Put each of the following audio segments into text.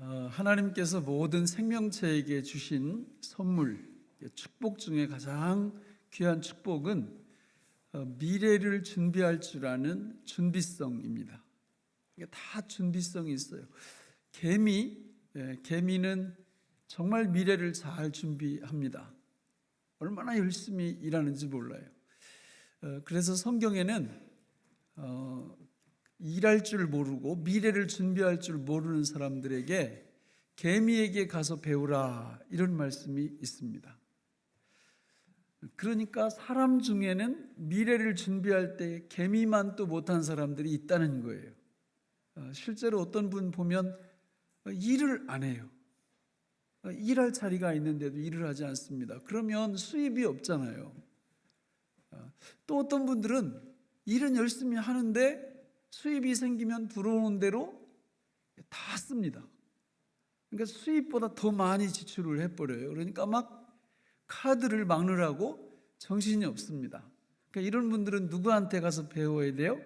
하나님께서 모든 생명체에게 주신 선물, 축복 중에 가장 귀한 축복은 미래를 준비할 줄 아는 준비성입니다. 이게 다 준비성이 있어요. 개미는 정말 미래를 잘 준비합니다. 얼마나 열심히 일하는지 몰라요. 그래서 성경에는 일할 줄 모르고 미래를 준비할 줄 모르는 사람들에게 개미에게 가서 배우라, 이런 말씀이 있습니다. 그러니까 사람 중에는 미래를 준비할 때 개미만 또 못한 사람들이 있다는 거예요. 실제로 어떤 분 보면 일을 안 해요. 일할 자리가 있는데도 일을 하지 않습니다. 그러면 수입이 없잖아요. 또 어떤 분들은 일은 열심히 하는데 수입이 생기면 들어오는 대로 다 씁니다. 그러니까 수입보다 더 많이 지출을 해버려요. 그러니까 막 카드를 막느라고 정신이 없습니다. 그러니까 이런 분들은 누구한테 가서 배워야 돼요?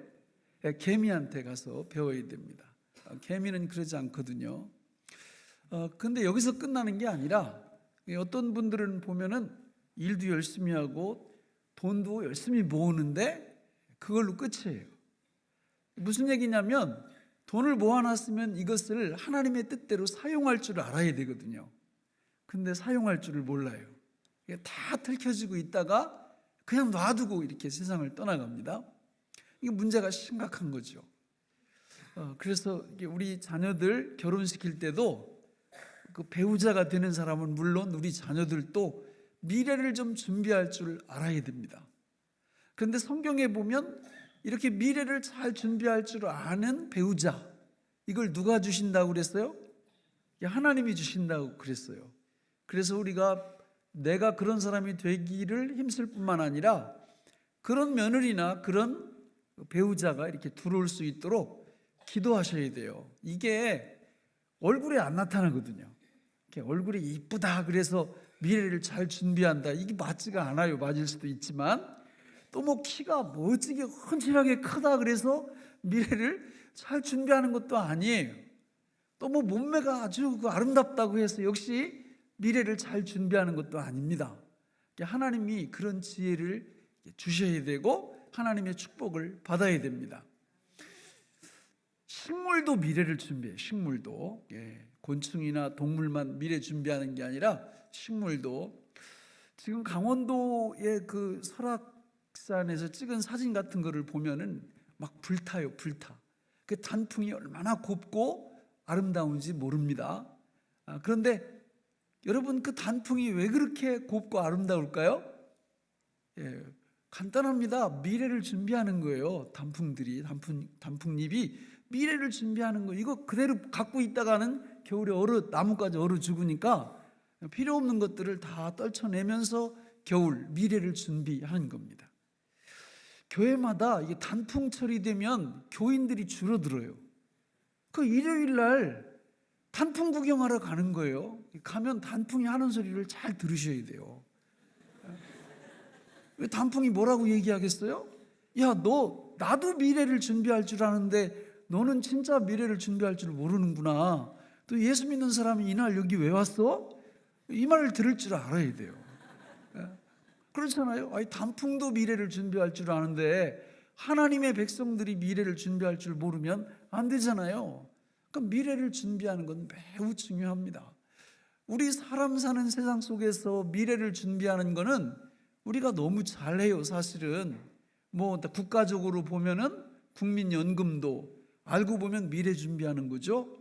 개미한테 가서 배워야 됩니다. 개미는 그러지 않거든요. 근데 여기서 끝나는 게 아니라 어떤 분들은 보면은 일도 열심히 하고 돈도 열심히 모으는데 그걸로 끝이에요. 무슨 얘기냐면 돈을 모아놨으면 이것을 하나님의 뜻대로 사용할 줄 알아야 되거든요. 근데 사용할 줄을 몰라요. 이게 다 들켜지고 있다가 그냥 놔두고 이렇게 세상을 떠나갑니다. 이게 문제가 심각한 거죠. 그래서 우리 자녀들 결혼시킬 때도 그 배우자가 되는 사람은 물론 우리 자녀들도 미래를 좀 준비할 줄 알아야 됩니다. 그런데 성경에 보면 이렇게 미래를 잘 준비할 줄 아는 배우자, 이걸 누가 주신다고 그랬어요? 하나님이 주신다고 그랬어요. 그래서 우리가 내가 그런 사람이 되기를 힘쓸 뿐만 아니라 그런 며느리나 그런 배우자가 이렇게 들어올 수 있도록 기도하셔야 돼요. 이게 얼굴에 안 나타나거든요. 얼굴이 이쁘다 그래서 미래를 잘 준비한다, 이게 맞지가 않아요. 맞을 수도 있지만 또 뭐 키가 멋지게 훤칠하게 크다 그래서 미래를 잘 준비하는 것도 아니에요. 또 뭐 몸매가 아주 아름답다고 해서 역시 미래를 잘 준비하는 것도 아닙니다. 하나님이 그런 지혜를 주셔야 되고 하나님의 축복을 받아야 됩니다. 식물도 미래를 준비해요. 식물도 곤충이나 동물만 미래 준비하는 게 아니라 식물도. 지금 강원도의 그 설악산에서 찍은 사진 같은 거를 보면은 막 불타요. 불타. 그 단풍이 얼마나 곱고 아름다운지 모릅니다. 그런데 여러분, 그 단풍이 왜 그렇게 곱고 아름다울까요? 간단합니다. 미래를 준비하는 거예요. 단풍잎이 미래를 준비하는 거. 이거 그대로 갖고 있다가는 겨울에 나무까지 얼어 죽으니까 필요 없는 것들을 다 떨쳐내면서 겨울 미래를 준비하는 겁니다. 교회마다 이게 단풍철이 되면 교인들이 줄어들어요. 그 일요일 날 단풍 구경하러 가는 거예요. 가면 단풍이 하는 소리를 잘 들으셔야 돼요. 왜 단풍이 뭐라고 얘기하겠어요? 야, 나도 미래를 준비할 줄 아는데 너는 진짜 미래를 준비할 줄 모르는구나. 또 예수 믿는 사람이 이날 여기 왜 왔어? 이 말을 들을 줄 알아야 돼요. 그렇잖아요. 단풍도 미래를 준비할 줄 아는데 하나님의 백성들이 미래를 준비할 줄 모르면 안 되잖아요. 그러니까 미래를 준비하는 건 매우 중요합니다. 우리 사람 사는 세상 속에서 미래를 준비하는 거는 우리가 너무 잘해요. 사실은 뭐 국가적으로 보면은 국민연금도 알고 보면 미래 준비하는 거죠.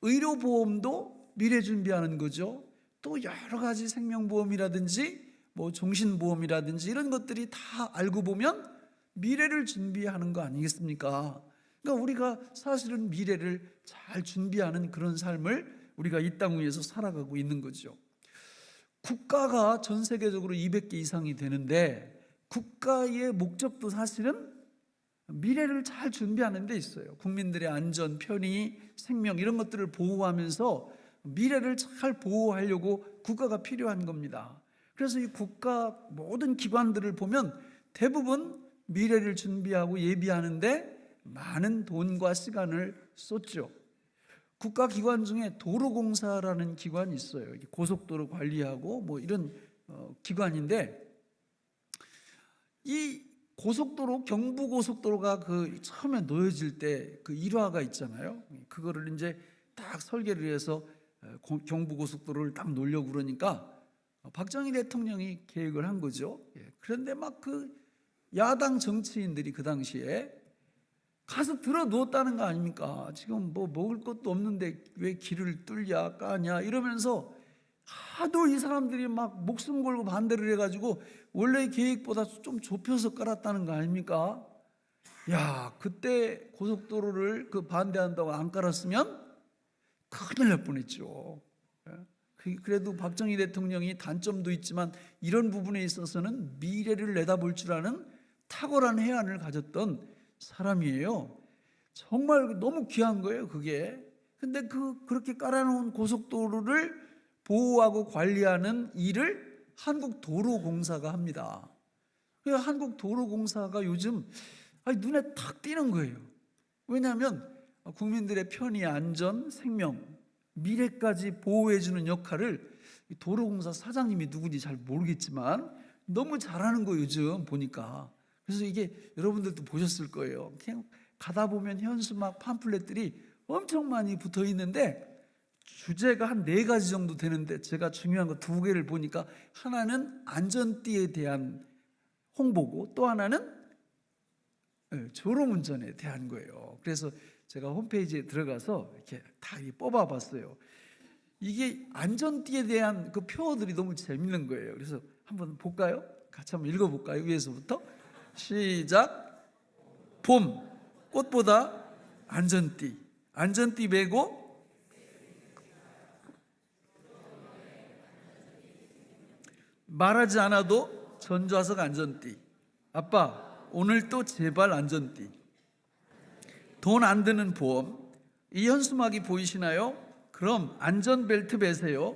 의료보험도 미래 준비하는 거죠. 또 여러 가지 생명보험이라든지 뭐 종신보험이라든지 이런 것들이 다 알고 보면 미래를 준비하는 거 아니겠습니까? 그러니까 우리가 사실은 미래를 잘 준비하는 그런 삶을 우리가 이 땅 위에서 살아가고 있는 거죠. 국가가 전 세계적으로 200개 이상이 되는데 국가의 목적도 사실은 미래를 잘 준비하는 데 있어요. 국민들의 안전, 편의, 생명 이런 것들을 보호하면서 미래를 잘 보호하려고 국가가 필요한 겁니다. 그래서 이 국가 모든 기관들을 보면 대부분 미래를 준비하고 예비하는데 많은 돈과 시간을 쏟죠. 국가기관 중에 도로공사라는 기관이 있어요. 고속도로 관리하고 뭐 이런 기관인데, 이 고속도로, 경부고속도로가 그 처음에 놓여질 때 그 일화가 있잖아요. 그거를 이제 딱 설계를 해서 경부고속도로를 딱 놓으려고 그러니까 박정희 대통령이 계획을 한 거죠. 그런데 막 그 야당 정치인들이 그 당시에 가서 들어 누웠다는 거 아닙니까? 지금 뭐 먹을 것도 없는데 왜 길을 뚫냐 까냐 이러면서 하도 이 사람들이 막 목숨 걸고 반대를 해가지고 원래 계획보다 좀 좁혀서 깔았다는 거 아닙니까? 야, 그때 고속도로를 그 반대한다고 안 깔았으면 큰일 날 뻔했죠. 그래도 박정희 대통령이 단점도 있지만 이런 부분에 있어서는 미래를 내다볼 줄 아는 탁월한 해안을 가졌던 사람이에요. 정말 너무 귀한 거예요, 그게. 근데 그렇게 깔아놓은 고속도로를 보호하고 관리하는 일을 한국도로공사가 합니다. 한국도로공사가 요즘 눈에 탁 띄는 거예요. 왜냐하면 국민들의 편의, 안전, 생명, 미래까지 보호해주는 역할을 도로공사 사장님이 누군지 잘 모르겠지만 너무 잘하는 거 요즘 보니까. 그래서 이게 여러분들도 보셨을 거예요. 그냥 가다 보면 현수막 팜플렛들이 엄청 많이 붙어 있는데 주제가 한 4가지 정도 되는데 제가 중요한 거 2개를 보니까 하나는 안전띠에 대한 홍보고 또 하나는 졸음운전에 대한 거예요. 그래서 제가 홈페이지에 들어가서 이렇게 다 뽑아봤어요. 이게 안전띠에 대한 그 표어들이 너무 재밌는 거예요. 그래서 한번 볼까요? 같이 한번 읽어볼까요? 위에서부터 시작. 봄, 꽃보다 안전띠, 안전띠 메고 말하지 않아도 전좌석 안전띠. 아빠, 오늘 또 제발 안전띠. 돈 안 드는 보험. 이 현수막이 보이시나요? 그럼 안전벨트 매세요.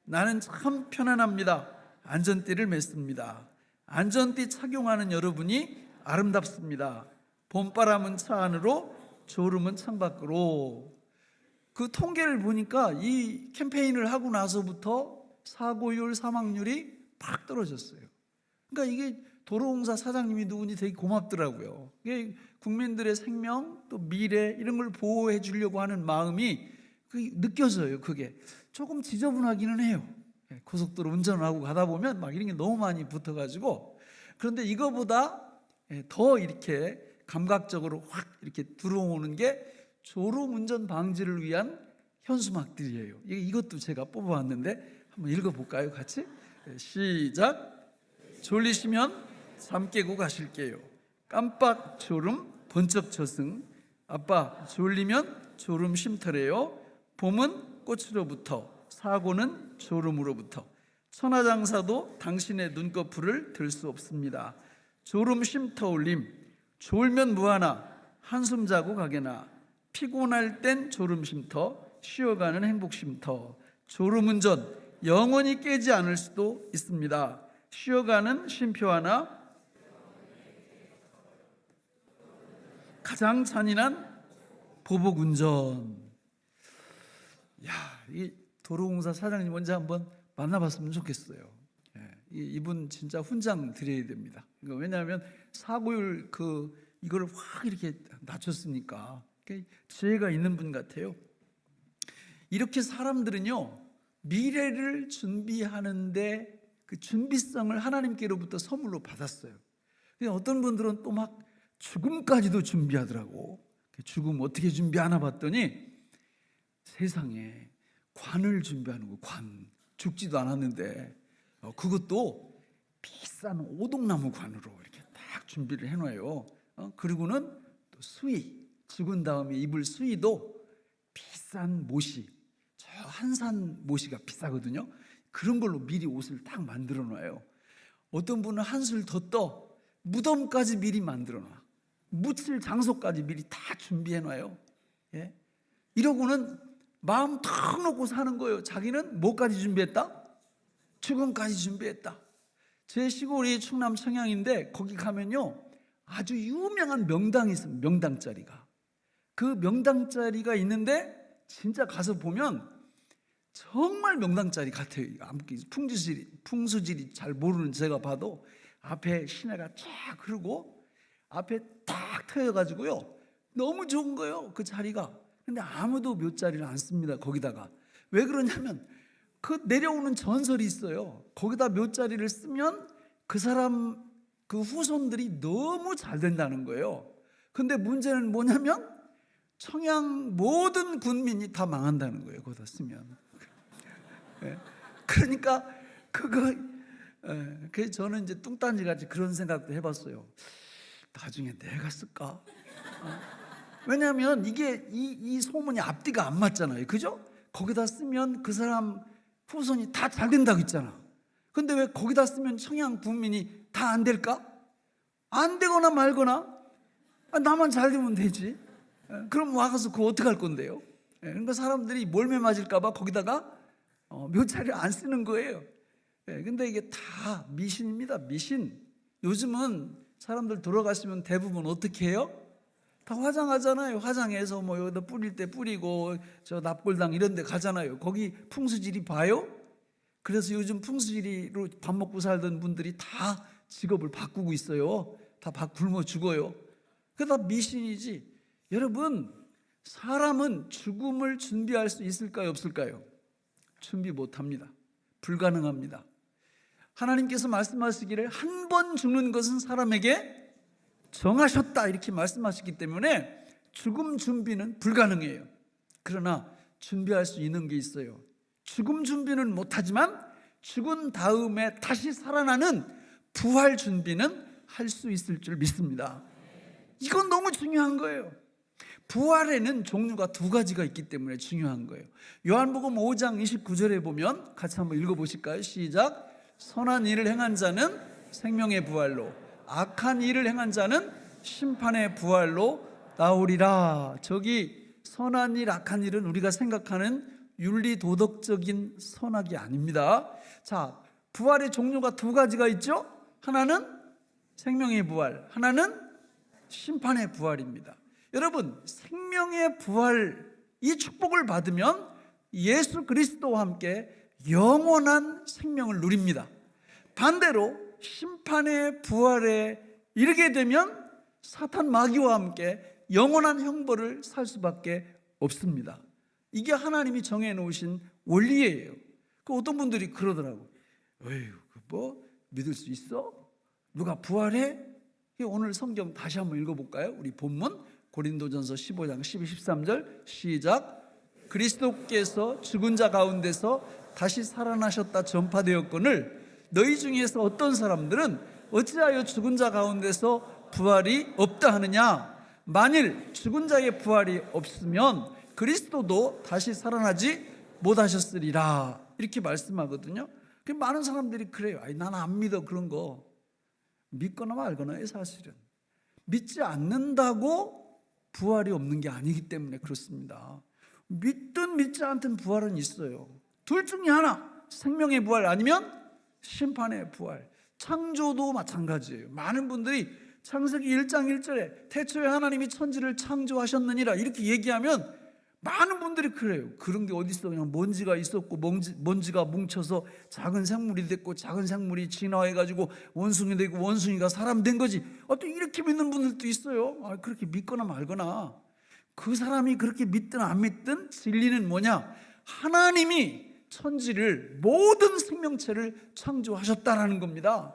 나는 참 편안합니다. 안전띠를 맸습니다. 안전띠 착용하는 여러분이 아름답습니다. 봄바람은 차 안으로, 졸음은 창밖으로. 그 통계를 보니까 이 캠페인을 하고 나서부터 사고율, 사망률이 팍 떨어졌어요. 그러니까 이게 도로공사 사장님이 누군지 되게 고맙더라고요. 이게 국민들의 생명 또 미래 이런 걸 보호해 주려고 하는 마음이 느껴져요. 그게 조금 지저분하기는 해요. 고속도로 운전을 하고 가다 보면 막 이런 게 너무 많이 붙어가지고. 그런데 이거보다 더 이렇게 감각적으로 확 이렇게 들어오는 게 졸음운전 방지를 위한 현수막들이에요. 이것도 제가 뽑아왔는데 한번 읽어볼까요? 같이? 시작. 졸리시면 잠 깨고 가실게요. 깜빡 졸음 번쩍 저승. 아빠 졸리면 졸음 쉼터래요. 봄은 꽃으로부터, 사고는 졸음으로부터. 천하장사도 당신의 눈꺼풀을 들 수 없습니다. 졸음 쉼터 올림. 졸면 뭐하나 한숨 자고 가게나. 피곤할 땐 졸음 쉼터, 쉬어가는 행복 쉼터. 졸음운전 영원히 깨지 않을 수도 있습니다. 쉬어가는 쉼표 하나. 가장 잔인한 보복운전. 야, 이 도로공사 사장님 먼저 한번 만나봤으면 좋겠어요. 이분 진짜 훈장 드려야 됩니다. 왜냐하면 사고율 이걸 확 이렇게 낮췄으니까 지혜가 있는 분 같아요. 이렇게 사람들은요 미래를 준비하는데 그 준비성을 하나님께로부터 선물로 받았어요. 어떤 분들은 또 막 죽음까지도 준비하더라고. 죽음 어떻게 준비하나 봤더니 세상에 관을 준비하는 거. 관 죽지도 않았는데 그것도 비싼 오동나무 관으로 이렇게 딱 준비를 해놔요. 그리고는 또 수의, 죽은 다음에 입을 수의도 비싼 모시, 저 한산 모시가 비싸거든요. 그런 걸로 미리 옷을 딱 만들어 놔요. 어떤 분은 한술 더 떠 무덤까지 미리 만들어 놔. 묻힐 장소까지 미리 다 준비해 놔요. 이러고는 마음 탁 놓고 사는 거예요. 자기는 뭐까지 준비했다? 죽음까지 준비했다. 제 시골이 충남 청양인데 거기 가면요 아주 유명한 명당이 있습니다. 명당자리가. 그 명당자리가 있는데 진짜 가서 보면 정말 명당짜리 같아요. 풍수질이 잘 모르는 제가 봐도 앞에 시내가 쫙 흐르고 앞에 딱 트여가지고요, 너무 좋은 거예요, 그 자리가. 근데 아무도 묘자리를 안 씁니다. 거기다가 왜 그러냐면 그 내려오는 전설이 있어요. 거기다 묘자리를 쓰면 그 사람 그 후손들이 너무 잘 된다는 거예요. 근데 문제는 뭐냐면 청양 모든 군민이 다 망한다는 거예요, 거기다 쓰면. 그러니까 그래서 저는 이제 뚱딴지 같이 그런 생각도 해봤어요. 나중에 내가 쓸까? 왜냐하면 이게 이 소문이 앞뒤가 안 맞잖아요, 그죠? 거기다 쓰면 그 사람 후손이 다 잘 된다고 했잖아. 근데 왜 거기다 쓰면 청양 군민이 다 안 될까? 안 되거나 말거나 나만 잘 되면 되지. 그럼 와가서 그거 어떻게 할 건데요? 그러니까 사람들이 몰매 맞을까 봐 거기다가 묘자리를 안 쓰는 거예요. 근데 이게 다 미신입니다. 미신. 요즘은 사람들 돌아가시면 대부분 어떻게 해요? 다 화장하잖아요. 화장해서 뭐 여기다 뿌릴 때 뿌리고 저 납골당 이런 데 가잖아요. 거기 풍수지리 봐요? 그래서 요즘 풍수지리로 밥 먹고 살던 분들이 다 직업을 바꾸고 있어요. 다 굶어 죽어요. 그게 다 미신이지. 여러분, 사람은 죽음을 준비할 수 있을까요, 없을까요? 준비 못합니다. 불가능합니다. 하나님께서 말씀하시기를 한 번 죽는 것은 사람에게 정하셨다 이렇게 말씀하셨기 때문에 죽음 준비는 불가능해요. 그러나 준비할 수 있는 게 있어요. 죽음 준비는 못하지만 죽은 다음에 다시 살아나는 부활 준비는 할 수 있을 줄 믿습니다. 이건 너무 중요한 거예요. 부활에는 종류가 두 가지가 있기 때문에 중요한 거예요. 요한복음 5장 29절에 보면 같이 한번 읽어보실까요? 시작. 선한 일을 행한 자는 생명의 부활로, 악한 일을 행한 자는 심판의 부활로 나오리라. 저기 선한 일, 악한 일은 우리가 생각하는 윤리 도덕적인 선악이 아닙니다. 자, 부활의 종류가 두 가지가 있죠. 하나는 생명의 부활, 하나는 심판의 부활입니다. 여러분, 생명의 부활, 이 축복을 받으면 예수 그리스도와 함께 영원한 생명을 누립니다. 반대로 심판의 부활에 이르게 되면 사탄 마귀와 함께 영원한 형벌을 살 수밖에 없습니다. 이게 하나님이 정해놓으신 원리예요. 그 어떤 분들이 그러더라고. 에휴, 뭐 믿을 수 있어? 누가 부활해? 오늘 성경 다시 한번 읽어볼까요? 우리 본문 고린도전서 15장 12, 13절 시작. 그리스도께서 죽은 자 가운데서 다시 살아나셨다 전파되었거늘 너희 중에서 어떤 사람들은 어찌하여 죽은 자 가운데서 부활이 없다 하느냐? 만일 죽은 자의 부활이 없으면 그리스도도 다시 살아나지 못하셨으리라 이렇게 말씀하거든요. 많은 사람들이 그래요. 나는 안 믿어. 그런 거 믿거나 말거나요. 사실은 믿지 않는다고 부활이 없는 게 아니기 때문에 그렇습니다. 믿든 믿지 않든 부활은 있어요. 둘 중에 하나, 생명의 부활 아니면 심판의 부활. 창조도 마찬가지예요. 많은 분들이 창세기 1장 1절에 태초에 하나님이 천지를 창조하셨느니라 이렇게 얘기하면 많은 분들이 그래요. 그런 게 어디 있어? 그냥 먼지가 있었고 먼지가 뭉쳐서 작은 생물이 됐고 작은 생물이 진화해가지고 원숭이 되고 원숭이가 사람 된 거지. 또 이렇게 믿는 분들도 있어요. 그렇게 믿거나 말거나. 그 사람이 그렇게 믿든 안 믿든 진리는 뭐냐? 하나님이 천지를 모든 생명체를 창조하셨다라는 겁니다.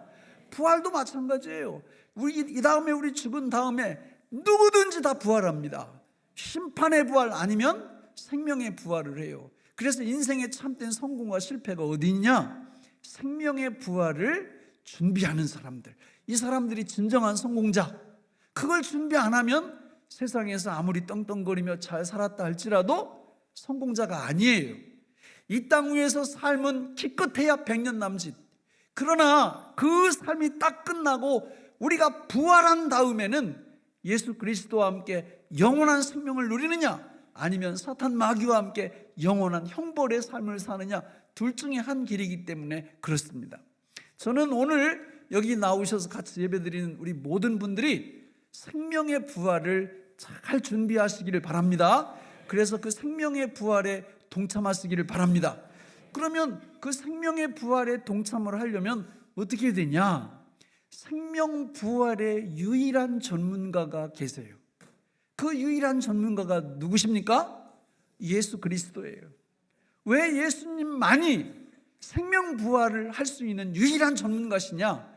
부활도 마찬가지예요. 이 다음에 우리 죽은 다음에 누구든지 다 부활합니다. 심판의 부활 아니면 생명의 부활을 해요. 그래서 인생의 참된 성공과 실패가 어디 있냐? 생명의 부활을 준비하는 사람들. 이 사람들이 진정한 성공자. 그걸 준비 안 하면 세상에서 아무리 떵떵거리며 잘 살았다 할지라도 성공자가 아니에요. 이 땅 위에서 삶은 기껏해야 100년 남짓. 그러나 그 삶이 딱 끝나고 우리가 부활한 다음에는 예수 그리스도와 함께 영원한 생명을 누리느냐 아니면 사탄 마귀와 함께 영원한 형벌의 삶을 사느냐, 둘 중에 한 길이기 때문에 그렇습니다. 저는 오늘 여기 나오셔서 같이 예배드리는 우리 모든 분들이 생명의 부활을 잘 준비하시기를 바랍니다. 그래서 그 생명의 부활에 동참하시기를 바랍니다. 그러면 그 생명의 부활에 동참을 하려면 어떻게 되냐? 생명 부활의 유일한 전문가가 계세요. 그 유일한 전문가가 누구십니까? 예수 그리스도예요. 왜 예수님만이 생명 부활을 할 수 있는 유일한 전문가시냐?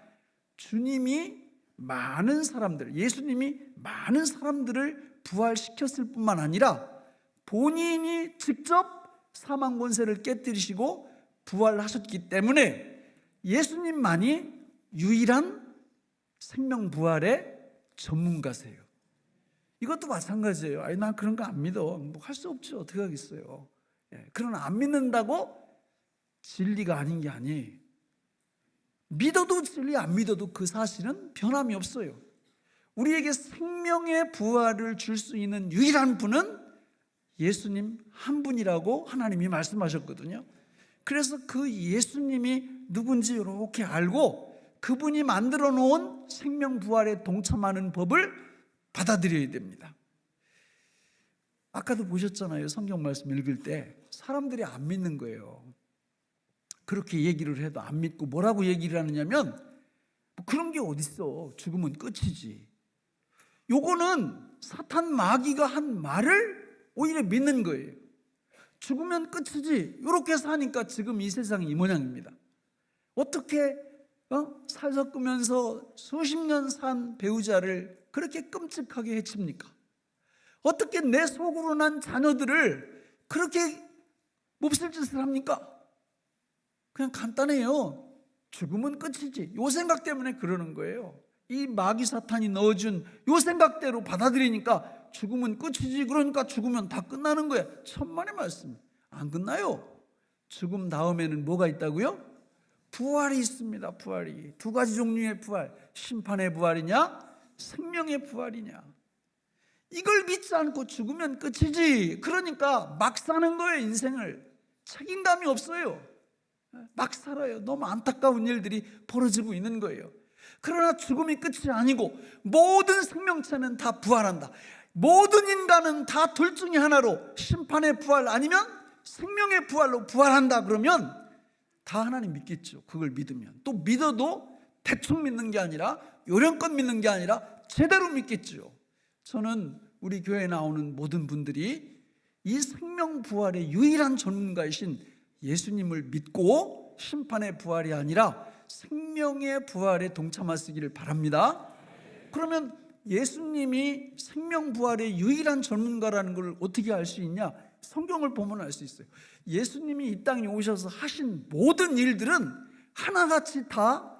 주님이 많은 사람들, 예수님이 많은 사람들을 부활시켰을 뿐만 아니라 본인이 직접 사망 권세를 깨뜨리시고 부활하셨기 때문에 예수님만이 유일한 생명 부활의 전문가세요. 이것도 마찬가지예요. 아니, 난 그런 거 안 믿어. 뭐 할 수 없죠. 어떻게 하겠어요. 그러나 안 믿는다고 진리가 아닌 게 아니에요. 믿어도 진리, 안 믿어도 그 사실은 변함이 없어요. 우리에게 생명의 부활을 줄 수 있는 유일한 분은 예수님 한 분이라고 하나님이 말씀하셨거든요. 그래서 그 예수님이 누군지 이렇게 알고 그분이 만들어 놓은 생명 부활에 동참하는 법을 받아들여야 됩니다. 아까도 보셨잖아요. 성경 말씀 읽을 때 사람들이 안 믿는 거예요. 그렇게 얘기를 해도 안 믿고 뭐라고 얘기를 하느냐면 뭐 그런 게 어딨어. 죽으면 끝이지. 요거는 사탄 마귀가 한 말을 오히려 믿는 거예요. 죽으면 끝이지. 이렇게 사니까 지금 이 세상이 이 모양입니다. 어떻게 살섞으면서 수십 년 산 배우자를 그렇게 끔찍하게 해칩니까? 어떻게 내 속으로 난 자녀들을 그렇게 몹쓸 짓을 합니까? 그냥 간단해요. 죽으면 끝이지. 요 생각 때문에 그러는 거예요. 이 마귀 사탄이 넣어준 요 생각대로 받아들이니까 죽으면 끝이지. 그러니까 죽으면 다 끝나는 거야. 천만의 말씀. 안 끝나요. 죽음 다음에는 뭐가 있다고요? 부활이 있습니다. 부활이. 두 가지 종류의 부활. 심판의 부활이냐, 생명의 부활이냐. 이걸 믿지 않고 죽으면 끝이지. 그러니까 막 사는 거예요. 인생을. 책임감이 없어요. 막 살아요. 너무 안타까운 일들이 벌어지고 있는 거예요. 그러나 죽음이 끝이 아니고 모든 생명체는 다 부활한다. 모든 인간은 다 둘 중에 하나로 심판의 부활 아니면 생명의 부활로 부활한다. 그러면 다 하나님 믿겠죠. 그걸 믿으면. 또 믿어도 대충 믿는 게 아니라 요령껏 믿는 게 아니라 제대로 믿겠죠. 저는 우리 교회에 나오는 모든 분들이 이 생명 부활의 유일한 전문가이신 예수님을 믿고 심판의 부활이 아니라 생명의 부활에 동참하시기를 바랍니다. 그러면 예수님이 생명 부활의 유일한 전문가라는 걸 어떻게 알 수 있냐? 성경을 보면 알 수 있어요. 예수님이 이 땅에 오셔서 하신 모든 일들은 하나같이 다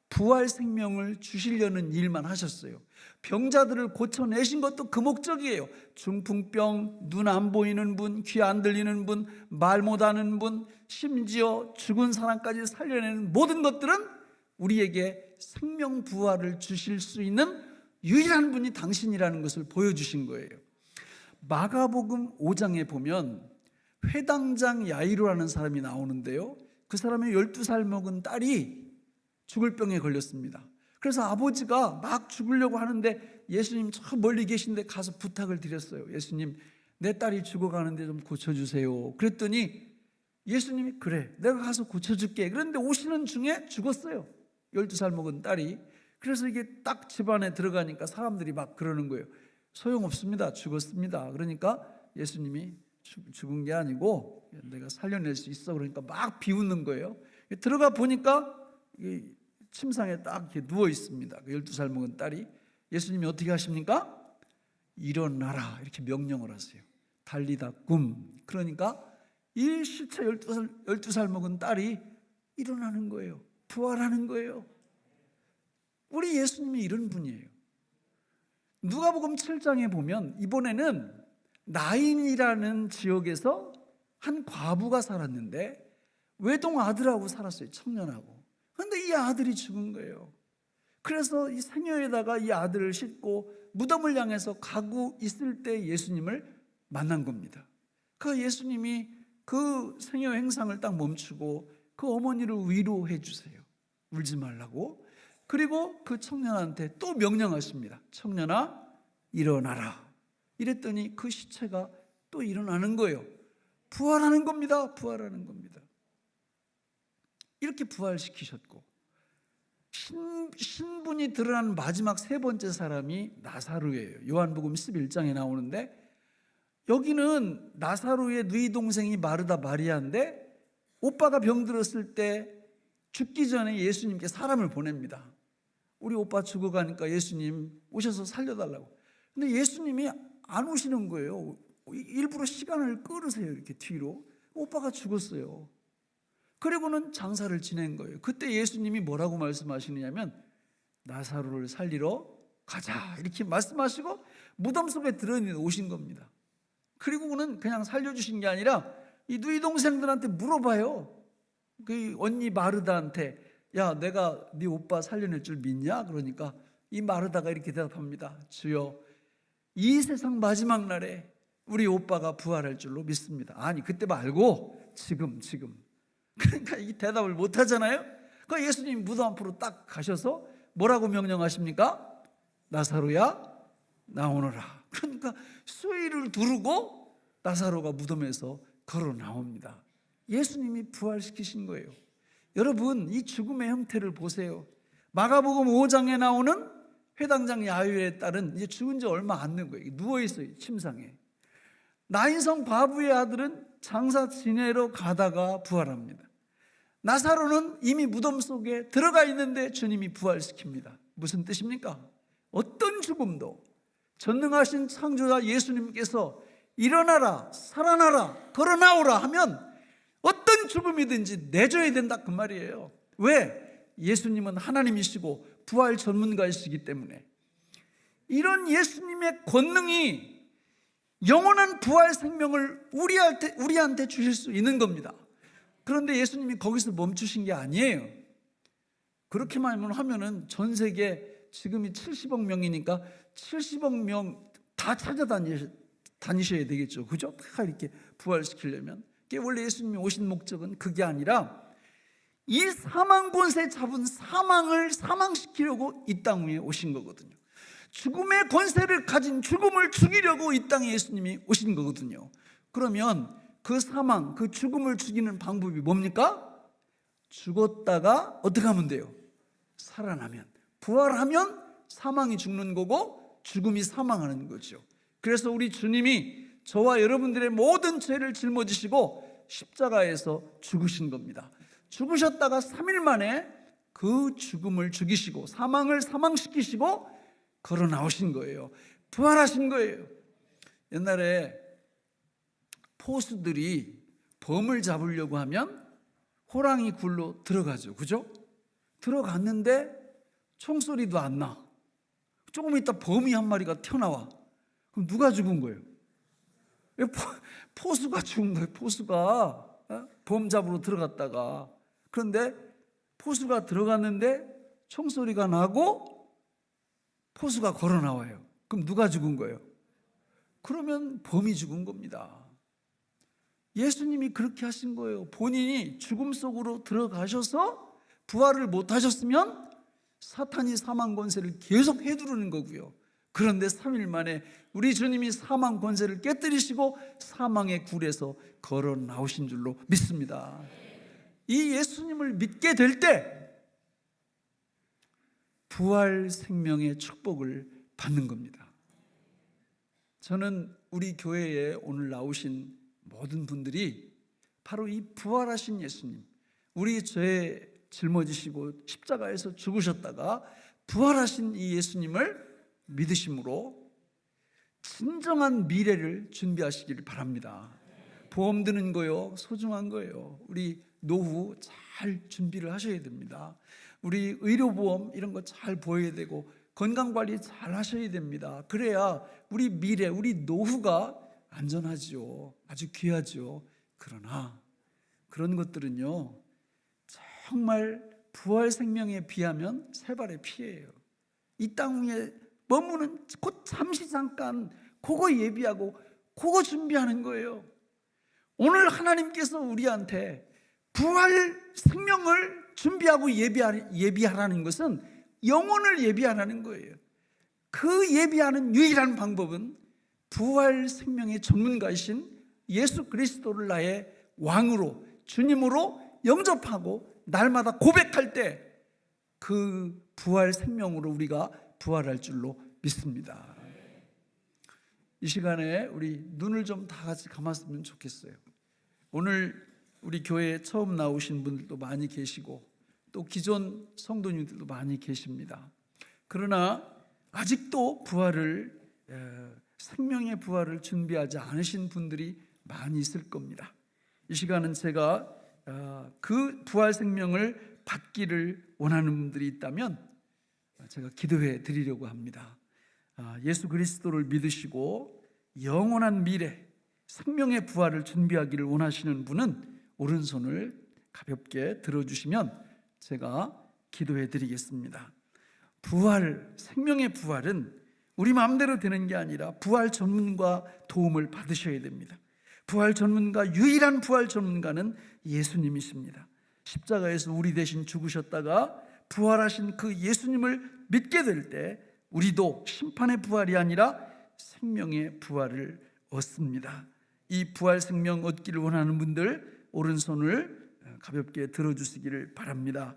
부활 생명을 주시려는 일만 하셨어요. 병자들을 고쳐내신 것도 그 목적이에요. 중풍병, 눈 안 보이는 분, 귀 안 들리는 분, 말 못하는 분, 심지어 죽은 사람까지 살려내는 모든 것들은 우리에게 생명 부활을 주실 수 있는 유일한 분이 당신이라는 것을 보여주신 거예요. 마가복음 5장에 보면 회당장 야이로라는 사람이 나오는데요. 그 사람의 12살 먹은 딸이 죽을 병에 걸렸습니다. 그래서 아버지가 막 죽으려고 하는데 예수님 저 멀리 계신데 가서 부탁을 드렸어요. 예수님, 내 딸이 죽어가는데 좀 고쳐주세요. 그랬더니 예수님이 그래, 내가 가서 고쳐줄게. 그런데 오시는 중에 죽었어요. 12살 먹은 딸이. 그래서 이게 딱 집안에 들어가니까 사람들이 막 그러는 거예요. 소용없습니다. 죽었습니다. 그러니까 예수님이 죽은 게 아니고 내가 살려낼 수 있어. 그러니까 막 비웃는 거예요. 들어가 보니까 침상에 딱 이렇게 누워 있습니다. 12살 먹은 딸이. 예수님이 어떻게 하십니까? 일어나라 이렇게 명령을 하세요. 달리다 굼. 그러니까 이 시체 12살 먹은 딸이 일어나는 거예요. 부활하는 거예요. 우리 예수님이 이런 분이에요. 누가복음 7장에 보면 이번에는 나인이라는 지역에서 한 과부가 살았는데 외동 아들하고 살았어요. 청년하고. 그런데 이 아들이 죽은 거예요. 그래서 이 생여에다가 이 아들을 싣고 무덤을 향해서 가고 있을 때 예수님을 만난 겁니다. 그 예수님이 그 생여 행상을 딱 멈추고 그 어머니를 위로해 주세요. 울지 말라고. 그리고 그 청년한테 또 명령하십니다. 청년아, 일어나라. 이랬더니 그 시체가 또 일어나는 거예요. 부활하는 겁니다. 부활하는 겁니다. 이렇게 부활시키셨고, 신분이 드러난 마지막 세 번째 사람이 나사로예요. 요한복음 11장에 나오는데, 여기는 나사로의 누이 동생이 마르다 마리아인데, 오빠가 병들었을 때 죽기 전에 예수님께 사람을 보냅니다. 우리 오빠 죽어가니까 예수님 오셔서 살려달라고. 근데 예수님이 안 오시는 거예요. 일부러 시간을 끌으세요. 이렇게 뒤로. 오빠가 죽었어요. 그리고는 장사를 지낸 거예요. 그때 예수님이 뭐라고 말씀하시느냐면, 나사로를 살리러 가자 이렇게 말씀하시고 무덤 속에 들어있는 오신 겁니다. 그리고는 그냥 살려주신 게 아니라 이 누이 동생들한테 물어봐요. 그 언니 마르다한테, 야, 내가 네 오빠 살려낼 줄 믿냐? 그러니까 이 마르다가 이렇게 대답합니다. 주여, 이 세상 마지막 날에 우리 오빠가 부활할 줄로 믿습니다. 아니, 그때 말고 지금. 그러니까 이 대답을 못 하잖아요. 그러니까 예수님이 무덤 앞으로 딱 가셔서 뭐라고 명령하십니까? 나사로야, 나오너라. 그러니까 수의를 두르고 나사로가 무덤에서 걸어 나옵니다. 예수님이 부활시키신 거예요. 여러분, 이 죽음의 형태를 보세요. 마가복음 5장에 나오는 회당장 야유의 딸은 이제 죽은 지 얼마 안 된 거예요. 누워있어요, 침상에. 나인성 과부의 아들은 장사 지내러 가다가 부활합니다. 나사로는 이미 무덤 속에 들어가 있는데 주님이 부활시킵니다. 무슨 뜻입니까? 어떤 죽음도 전능하신 창조자 예수님께서 일어나라, 살아나라, 걸어 나오라 하면 어떤 죽음이든지 내줘야 된다, 그 말이에요. 왜? 예수님은 하나님이시고 부활 전문가이시기 때문에. 이런 예수님의 권능이 영원한 부활 생명을 우리한테 주실 수 있는 겁니다. 그런데 예수님이 거기서 멈추신 게 아니에요. 그렇게만 하면은 전 세계 지금이 70억 명이니까 70억 명 다 찾아다니셔야 되겠죠. 그죠? 다 이렇게 부활시키려면. 원래 예수님이 오신 목적은 그게 아니라 이 사망 권세 잡은 사망을 사망시키려고 이 땅 위에 오신 거거든요. 죽음의 권세를 가진 죽음을 죽이려고 이 땅에 예수님이 오신 거거든요. 그러면 그 사망, 그 죽음을 죽이는 방법이 뭡니까? 죽었다가 어떻게 하면 돼요? 살아나면, 부활하면 사망이 죽는 거고 죽음이 사망하는 거죠. 그래서 우리 주님이 저와 여러분들의 모든 죄를 짊어지시고 십자가에서 죽으신 겁니다. 죽으셨다가 3일 만에 그 죽음을 죽이시고 사망을 사망시키시고 걸어 나오신 거예요. 부활하신 거예요. 옛날에 포수들이 범을 잡으려고 하면 호랑이 굴로 들어가죠. 그죠? 들어갔는데 총소리도 안 나. 조금 있다 범이 한 마리가 튀어나와. 그럼 누가 죽은 거예요? 포수가 죽은 거예요. 포수가 범 잡으러 들어갔다가. 그런데 포수가 들어갔는데 총소리가 나고 포수가 걸어 나와요. 그럼 누가 죽은 거예요? 그러면 범이 죽은 겁니다. 예수님이 그렇게 하신 거예요. 본인이 죽음 속으로 들어가셔서 부활을 못 하셨으면 사탄이 사망 권세를 계속 해두르는 거고요. 그런데 3일 만에 우리 주님이 사망 권세를 깨뜨리시고 사망의 굴에서 걸어 나오신 줄로 믿습니다. 이 예수님을 믿게 될 때 부활 생명의 축복을 받는 겁니다. 저는 우리 교회에 오늘 나오신 모든 분들이 바로 이 부활하신 예수님, 우리 죄 짊어지시고 십자가에서 죽으셨다가 부활하신 이 예수님을 믿으심으로 진정한 미래를 준비하시기를 바랍니다. 보험 드는 거요, 소중한 거예요. 우리 노후 잘 준비를 하셔야 됩니다. 우리 의료보험 이런 거 잘 보여야 되고 건강관리 잘 하셔야 됩니다. 그래야 우리 미래, 우리 노후가 안전하죠. 아주 귀하죠. 그러나 그런 것들은요, 정말 부활 생명에 비하면 새발의 피예요. 이 땅 위에 머무는 곧 잠시 잠깐 그거 예비하고 그거 준비하는 거예요. 오늘 하나님께서 우리한테 부활 생명을 준비하고 예비하라는 것은 영혼을 예비하라는 거예요. 그 예비하는 유일한 방법은 부활 생명의 전문가이신 예수 그리스도를 나의 왕으로, 주님으로 영접하고 날마다 고백할 때 그 부활 생명으로 우리가 부활할 줄로 믿습니다. 이 시간에 우리 눈을 좀 다 같이 감았으면 좋겠어요. 오늘 우리 교회에 처음 나오신 분들도 많이 계시고 또 기존 성도님들도 많이 계십니다. 그러나 아직도 부활을, 생명의 부활을 준비하지 않으신 분들이 많이 있을 겁니다. 이 시간은 제가 그 부활 생명을 받기를 원하는 분들이 있다면 제가 기도해 드리려고 합니다. 예수 그리스도를 믿으시고 영원한 미래, 생명의 부활을 준비하기를 원하시는 분은 오른손을 가볍게 들어주시면 제가 기도해 드리겠습니다. 부활, 생명의 부활은 우리 마음대로 되는 게 아니라 부활 전문가 도움을 받으셔야 됩니다. 부활 전문가, 유일한 부활 전문가는 예수님이십니다. 십자가에서 우리 대신 죽으셨다가 부활하신 그 예수님을 믿게 될 때 우리도 심판의 부활이 아니라 생명의 부활을 얻습니다. 이 부활 생명 얻기를 원하는 분들 오른손을 가볍게 들어주시기를 바랍니다.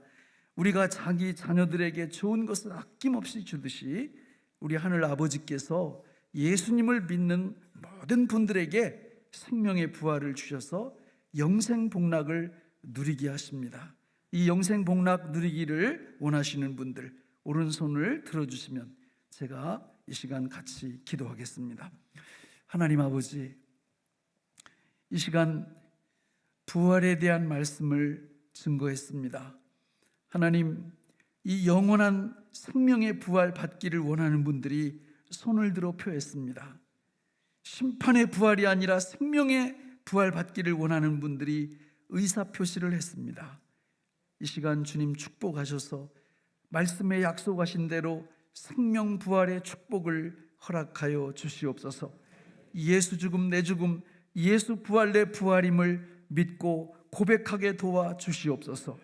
우리가 자기 자녀들에게 좋은 것을 아낌없이 주듯이 우리 하늘 아버지께서 예수님을 믿는 모든 분들에게 생명의 부활을 주셔서 영생 복락을 누리게 하십니다. 이 영생 복락 누리기를 원하시는 분들 오른손을 들어주시면 제가 이 시간 같이 기도하겠습니다. 하나님 아버지, 이 시간 부활에 대한 말씀을 증거했습니다. 하나님, 이 영원한 생명의 부활 받기를 원하는 분들이 손을 들어 표했습니다. 심판의 부활이 아니라 생명의 부활 받기를 원하는 분들이 의사표시를 했습니다. 이 시간 주님 축복하셔서 말씀에 약속하신 대로 생명 부활의 축복을 허락하여 주시옵소서. 예수 죽음 내 죽음, 예수 부활 내 부활임을 믿고 고백하게 도와 주시옵소서.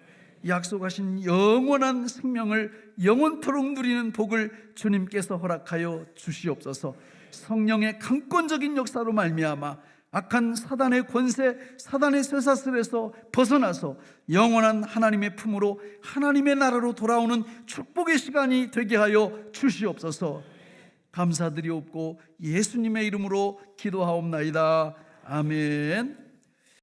약속하신 영원한 생명을 영원토록 누리는 복을 주님께서 허락하여 주시옵소서. 성령의 강권적인 역사로 말미암아 악한 사단의 권세, 사단의 쇠사슬에서 벗어나서 영원한 하나님의 품으로 하나님의 나라로 돌아오는 축복의 시간이 되게 하여 주시옵소서. 감사드리옵고 예수님의 이름으로 기도하옵나이다. 아멘.